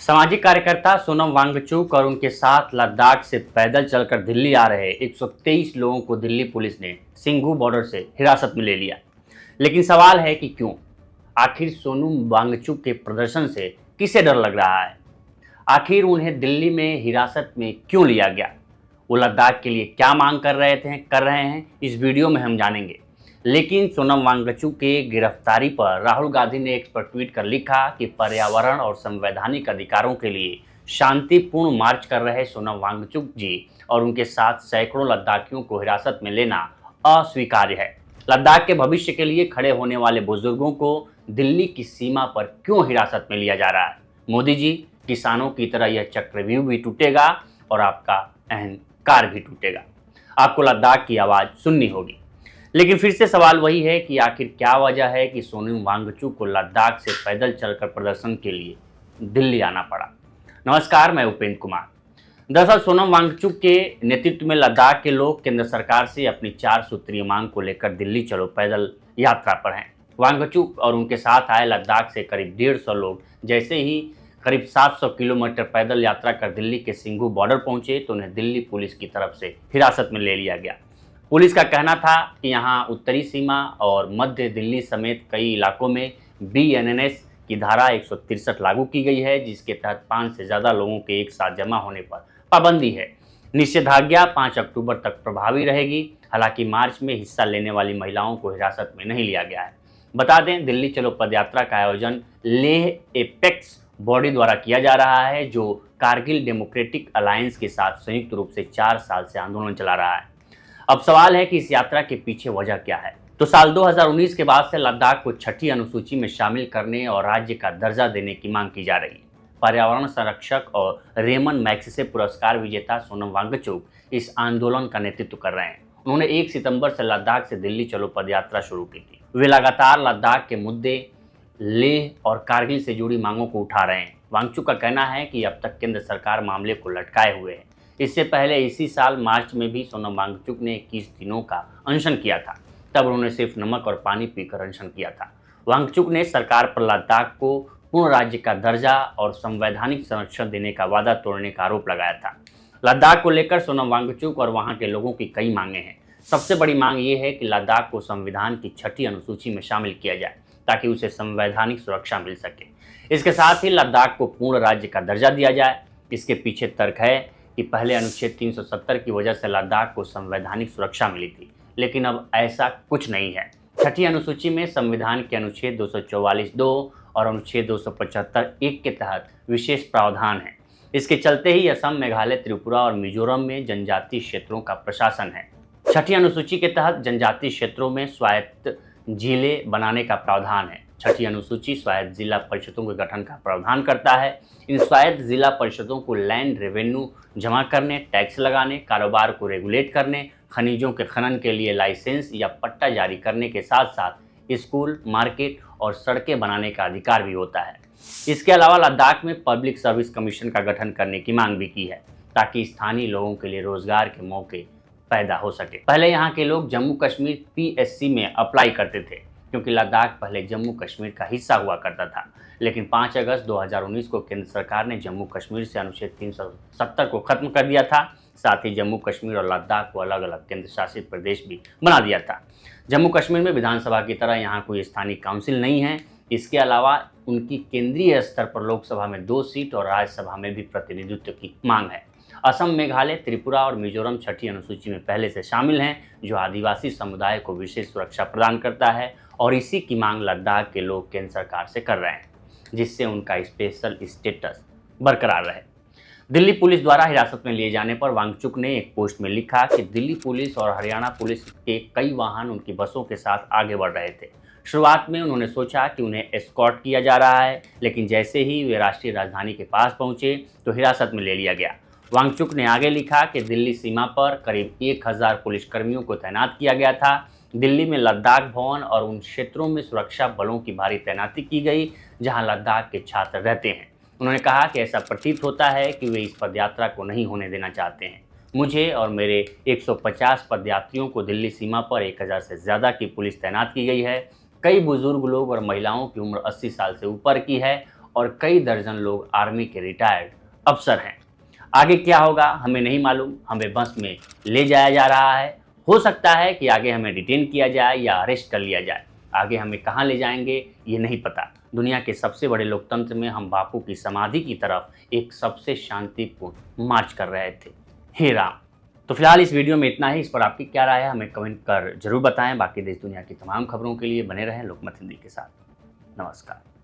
सामाजिक कार्यकर्ता सोनम वांगचुक और उनके साथ लद्दाख से पैदल चलकर दिल्ली आ रहे 123 लोगों को दिल्ली पुलिस ने सिंघू बॉर्डर से हिरासत में ले लिया। लेकिन सवाल है कि क्यों? आखिर सोनम वांगचुक के प्रदर्शन से किसे डर लग रहा है? आखिर उन्हें दिल्ली में हिरासत में क्यों लिया गया? वो लद्दाख के लिए क्या मांग कर रहे हैं इस वीडियो में हम जानेंगे। लेकिन सोनम वांगचुक के गिरफ्तारी पर राहुल गांधी ने एक पर ट्वीट कर लिखा कि पर्यावरण और संवैधानिक अधिकारों के लिए शांतिपूर्ण मार्च कर रहे सोनम वांगचुक जी और उनके साथ सैकड़ों लद्दाखियों को हिरासत में लेना अस्वीकार्य है। लद्दाख के भविष्य के लिए खड़े होने वाले बुजुर्गों को दिल्ली की सीमा पर क्यों हिरासत में लिया जा रहा है? मोदी जी, किसानों की तरह यह चक्रव्यूह भी टूटेगा और आपका अहंकार भी टूटेगा। आपको लद्दाख की आवाज़ सुननी होगी। लेकिन फिर से सवाल वही है कि आखिर क्या वजह है कि सोनम वांगचुक को लद्दाख से पैदल चलकर प्रदर्शन के लिए दिल्ली आना पड़ा। नमस्कार, मैं उपेंद्र कुमार। दरअसल सोनम वांगचुक के नेतृत्व में लद्दाख के लोग केंद्र सरकार से अपनी 4 सूत्रीय मांग को लेकर दिल्ली चलो पैदल यात्रा पर हैं। वांगचुक और उनके साथ आए लद्दाख से करीब 150 लोग जैसे ही करीब 700 किलोमीटर पैदल यात्रा कर दिल्ली के सिंघू बॉर्डर पहुंचे तो उन्हें दिल्ली पुलिस की तरफ से हिरासत में ले लिया गया। पुलिस का कहना था कि यहां उत्तरी सीमा और मध्य दिल्ली समेत कई इलाकों में BNNS की धारा 163 लागू की गई है, जिसके तहत 5 से ज़्यादा लोगों के एक साथ जमा होने पर पाबंदी है। निषेधाज्ञा 5 अक्टूबर तक प्रभावी रहेगी। हालांकि मार्च में हिस्सा लेने वाली महिलाओं को हिरासत में नहीं लिया गया है। बता दें, दिल्ली चलो पदयात्रा का आयोजन लेह एपेक्स बॉडी द्वारा किया जा रहा है, जो कारगिल डेमोक्रेटिक अलायंस के साथ संयुक्त रूप से 4 साल से आंदोलन चला रहा है। अब सवाल है कि इस यात्रा के पीछे वजह क्या है? तो साल 2019 के बाद से लद्दाख को छठी अनुसूची में शामिल करने और राज्य का दर्जा देने की मांग की जा रही है। पर्यावरण संरक्षक और रेमन मैग्सेसे पुरस्कार विजेता सोनम वांगचुक इस आंदोलन का नेतृत्व कर रहे हैं। उन्होंने 1 सितंबर से लद्दाख से दिल्ली चलो पदयात्रा शुरू की थी। वे लगातार लद्दाख के मुद्दे, लेह और कारगिल से जुड़ी मांगों को उठा रहे हैं। वांगचुक का कहना है कि अब तक केंद्र सरकार मामले को लटकाए हुए है। इससे पहले इसी साल मार्च में भी सोनम वांगचुक ने 21 दिनों का अनशन किया था। तब उन्होंने सिर्फ नमक और पानी पीकर अनशन किया था। वांगचुक ने सरकार पर लद्दाख को पूर्ण राज्य का दर्जा और संवैधानिक संरक्षण देने का वादा तोड़ने का आरोप लगाया था। लद्दाख को लेकर सोनम वांगचुक और वहां के लोगों की कई मांगे हैं। सबसे बड़ी मांग ये है कि लद्दाख को संविधान की छठी अनुसूची में शामिल किया जाए ताकि उसे संवैधानिक सुरक्षा मिल सके। इसके साथ ही लद्दाख को पूर्ण राज्य का दर्जा दिया जाए। इसके पीछे तर्क है कि पहले अनुच्छेद 370 की वजह से लद्दाख को संवैधानिक सुरक्षा मिली थी, लेकिन अब ऐसा कुछ नहीं है। छठी अनुसूची में संविधान के अनुच्छेद 244(2) और अनुच्छेद 275(1) के तहत विशेष प्रावधान है। इसके चलते ही असम, मेघालय, त्रिपुरा और मिजोरम में जनजातीय क्षेत्रों का प्रशासन है। छठी अनुसूची के तहत जनजातीय क्षेत्रों में स्वायत्त जिले बनाने का प्रावधान है। छठी अनुसूची स्वायत्त जिला परिषदों के गठन का प्रावधान करता है। इन स्वायत्त जिला परिषदों को लैंड रेवेन्यू जमा करने, टैक्स लगाने, कारोबार को रेगुलेट करने, खनिजों के खनन के लिए लाइसेंस या पट्टा जारी करने के साथ साथ स्कूल, मार्केट और सड़कें बनाने का अधिकार भी होता है। इसके अलावा लद्दाख में पब्लिक सर्विस कमीशन का गठन करने की मांग भी की है ताकि स्थानीय लोगों के लिए रोजगार के मौके पैदा हो सके। पहले यहाँ के लोग जम्मू कश्मीर PSC में अप्लाई करते थे क्योंकि लद्दाख पहले जम्मू कश्मीर का हिस्सा हुआ करता था। लेकिन 5 अगस्त 2019 को केंद्र सरकार ने जम्मू कश्मीर से अनुच्छेद 370 को खत्म कर दिया था। साथ ही जम्मू कश्मीर और लद्दाख को अलग अलग केंद्र शासित प्रदेश भी बना दिया था। जम्मू कश्मीर में विधानसभा की तरह यहाँ कोई स्थानीय काउंसिल नहीं है। इसके अलावा उनकी केंद्रीय स्तर पर लोकसभा में 2 सीट और राज्यसभा में भी प्रतिनिधित्व की मांग है। असम, मेघालय, त्रिपुरा और मिजोरम छठी अनुसूची में पहले से शामिल हैं, जो आदिवासी समुदाय को विशेष सुरक्षा प्रदान करता है और इसी की मांग लद्दाख के लोग केंद्र सरकार से कर रहे हैं, जिससे उनका स्पेशल स्टेटस बरकरार रहे। दिल्ली पुलिस द्वारा हिरासत में लिए जाने पर वांगचुक ने एक पोस्ट में लिखा कि दिल्ली पुलिस और हरियाणा पुलिस के कई वाहन उनकी बसों के साथ आगे बढ़ रहे थे। शुरुआत में उन्होंने सोचा कि उन्हें एस्कॉर्ट किया जा रहा है, लेकिन जैसे ही वे राष्ट्रीय राजधानी के पास पहुंचे तो हिरासत में ले लिया गया। वांगचुक ने आगे लिखा कि दिल्ली सीमा पर करीब 1000 पुलिसकर्मियों को तैनात किया गया था। दिल्ली में लद्दाख भवन और उन क्षेत्रों में सुरक्षा बलों की भारी तैनाती की गई जहां लद्दाख के छात्र रहते हैं। उन्होंने कहा कि ऐसा प्रतीत होता है कि वे इस पदयात्रा को नहीं होने देना चाहते हैं। मुझे और मेरे 150 पदयात्रियों को दिल्ली सीमा पर 1000 से ज़्यादा की पुलिस तैनात की गई है। कई बुजुर्ग लोग और महिलाओं की उम्र 80 साल से ऊपर की है और कई दर्जन लोग आर्मी के रिटायर्ड अफसर हैं। आगे क्या होगा हमें नहीं मालूम, हमें बस में ले जाया जा रहा है। हो सकता है कि आगे हमें डिटेन किया जाए या अरेस्ट कर लिया जाए। आगे हमें कहाँ ले जाएंगे ये नहीं पता। दुनिया के सबसे बड़े लोकतंत्र में हम बापू की समाधि की तरफ एक सबसे शांतिपूर्ण मार्च कर रहे थे। हे राम। तो फिलहाल इस वीडियो में इतना ही। इस पर आपकी क्या राय है हमें कमेंट कर जरूर बताएं। बाकी देश दुनिया की तमाम खबरों के लिए बने रहें लोकमत हिंदी के साथ। नमस्कार।